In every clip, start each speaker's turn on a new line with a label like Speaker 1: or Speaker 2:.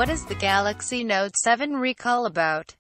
Speaker 1: What is the Galaxy Note 7 recall about?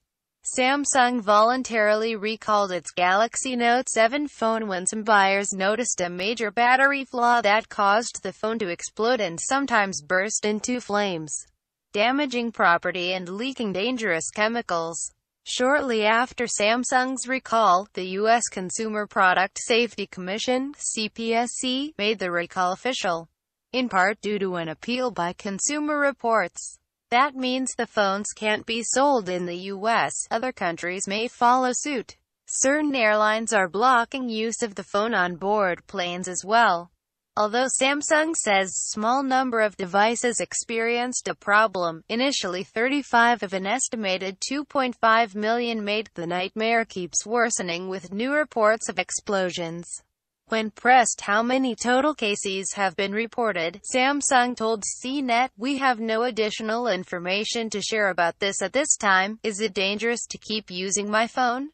Speaker 1: Samsung voluntarily recalled its Galaxy Note 7 phone when some buyers noticed a major battery flaw that caused the phone to explode and sometimes burst into flames, damaging property and leaking dangerous chemicals. Shortly after Samsung's recall, the U.S. Consumer Product Safety Commission (CPSC) made the recall official, in part due to an appeal by Consumer Reports. That means the phones can't be sold in the U.S. Other countries may follow suit. Certain airlines are blocking use of the phone on board planes as well. Although Samsung says small number of devices experienced a problem, initially 35 of an estimated 2.5 million made, the nightmare keeps worsening with new reports of explosions. When pressed how many total cases have been reported, Samsung told CNET, "We have no additional information to share about this at this time. Is it dangerous to keep using my phone?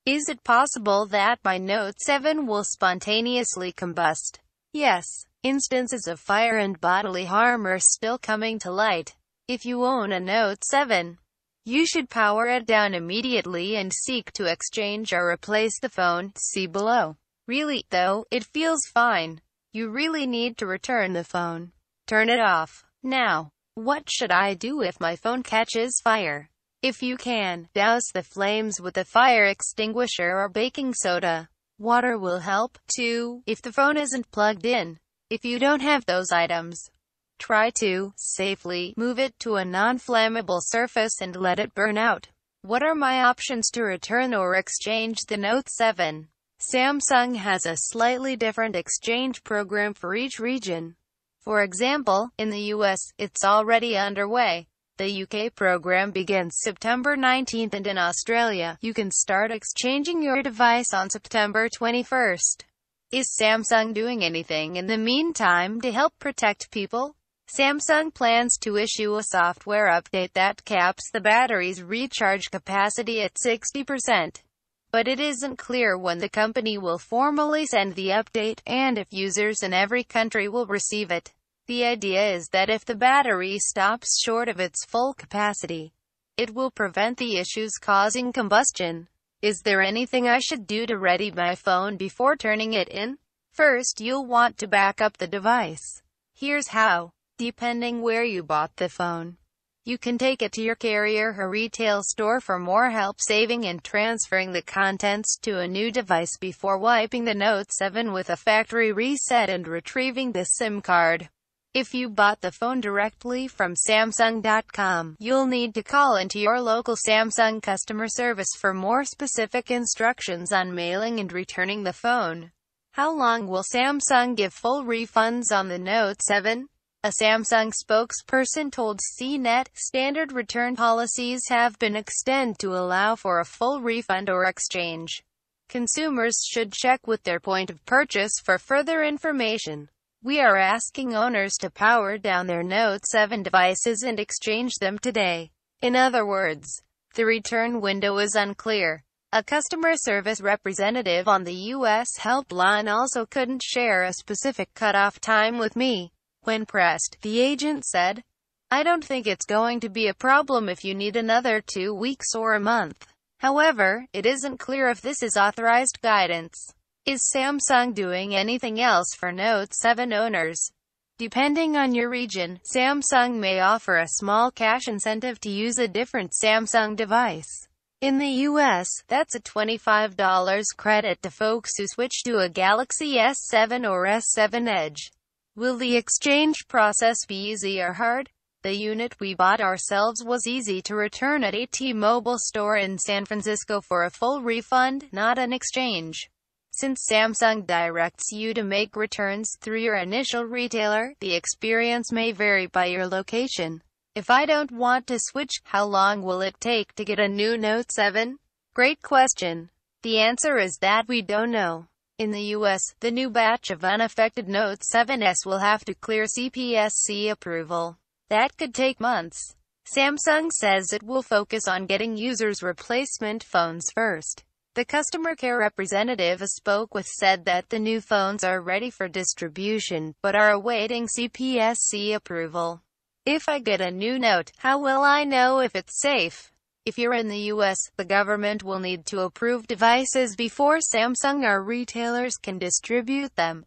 Speaker 1: Is it possible that my Note 7 will spontaneously combust?" Yes, instances of fire and bodily harm are still coming to light. If you own a Note 7, you should power it down immediately and seek to exchange or replace the phone. See below. Really, though, it feels fine. You really need to return the phone. Turn it off. Now, what should I do if my phone catches fire? If you can, douse the flames with a fire extinguisher or baking soda. Water will help, too, if the phone isn't plugged in. If you don't have those items, try to safely move it to a non-flammable surface and let it burn out. What are my options to return or exchange the Note 7? Samsung has a slightly different exchange program for each region. For example, in the US, it's already underway. The UK program begins September 19th, and in Australia, you can start exchanging your device on September 21st. Is Samsung doing anything in the meantime to help protect people? Samsung plans to issue a software update that caps the battery's recharge capacity at 60%. But it isn't clear when the company will formally send the update, and if users in every country will receive it. The idea is that if the battery stops short of its full capacity, it will prevent the issues causing combustion. Is there anything I should do to ready my phone before turning it in? First, you'll want to back up the device. Here's how. Depending where you bought the phone, you can take it to your carrier or retail store for more help saving and transferring the contents to a new device before wiping the Note 7 with a factory reset and retrieving the SIM card. If you bought the phone directly from Samsung.com, you'll need to call into your local Samsung customer service for more specific instructions on mailing and returning the phone. How long will Samsung give full refunds on the Note 7? A Samsung spokesperson told CNET, standard return policies have been extended to allow for a full refund or exchange. Consumers should check with their point of purchase for further information. We are asking owners to power down their Note 7 devices and exchange them today. In other words, the return window is unclear. A customer service representative on the U.S. helpline also couldn't share a specific cutoff time with me. When pressed, the agent said, "I don't think it's going to be a problem if you need another 2 weeks or a month. However, it isn't clear if this is authorized guidance." Is Samsung doing anything else for Note 7 owners? Depending on your region, Samsung may offer a small cash incentive to use a different Samsung device. In the US, that's a $25 credit to folks who switch to a Galaxy S7 or S7 Edge. Will the exchange process be easy or hard? The unit we bought ourselves was easy to return at a T-Mobile store in San Francisco for a full refund, not an exchange. Since Samsung directs you to make returns through your initial retailer, the experience may vary by your location. If I don't want to switch, how long will it take to get a new Note 7? Great question. The answer is that we don't know. In the US, the new batch of unaffected Note 7s will have to clear CPSC approval. That could take months. Samsung says it will focus on getting users replacement phones first. The customer care representative I spoke with said that the new phones are ready for distribution, but are awaiting CPSC approval. If I get a new Note, how will I know if it's safe? If you're in the US, the government will need to approve devices before Samsung or retailers can distribute them.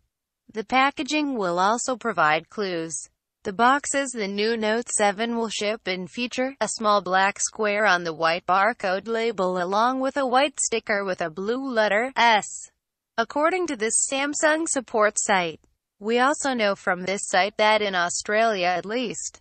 Speaker 1: The packaging will also provide clues. The boxes the new Note 7 will ship in feature a small black square on the white barcode label along with a white sticker with a blue letter S. According to this Samsung support site. We also know from this site that in Australia at least,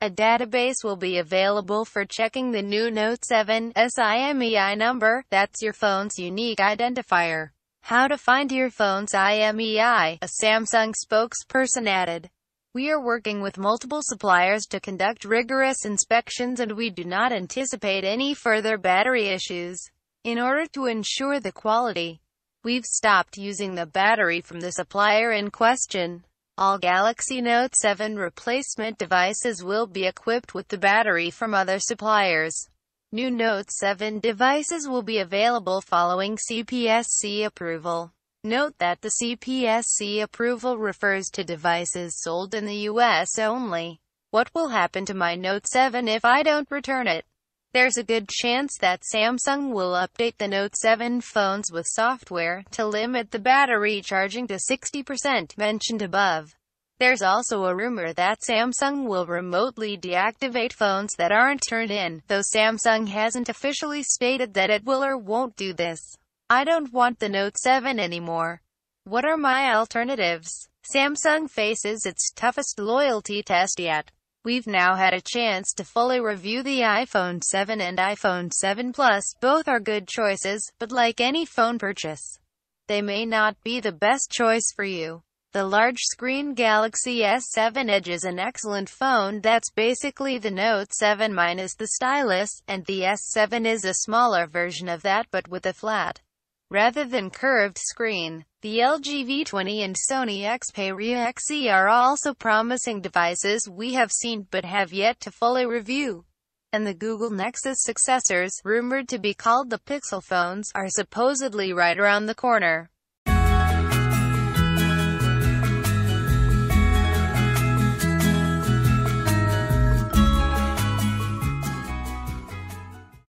Speaker 1: a database will be available for checking the new Note 7's IMEI number, that's your phone's unique identifier. How to find your phone's IMEI, a Samsung spokesperson added. We are working with multiple suppliers to conduct rigorous inspections and we do not anticipate any further battery issues. In order to ensure the quality, we've stopped using the battery from the supplier in question. All Galaxy Note 7 replacement devices will be equipped with the battery from other suppliers. New Note 7 devices will be available following CPSC approval. Note that the CPSC approval refers to devices sold in the US only. What will happen to my Note 7 if I don't return it? There's a good chance that Samsung will update the Note 7 phones with software to limit the battery charging to 60% mentioned above. There's also a rumor that Samsung will remotely deactivate phones that aren't turned in, though Samsung hasn't officially stated that it will or won't do this. I don't want the Note 7 anymore. What are my alternatives? Samsung faces its toughest loyalty test yet. We've now had a chance to fully review the iPhone 7 and iPhone 7 Plus. Both are good choices, but like any phone purchase, they may not be the best choice for you. The large-screen Galaxy S7 Edge is an excellent phone that's basically the Note 7 minus the stylus, and the S7 is a smaller version of that but with a flat, rather than curved screen. The LG V20 and Sony Xperia XE are also promising devices we have seen but have yet to fully review. And the Google Nexus successors, rumored to be called the Pixel phones, are supposedly right around the corner.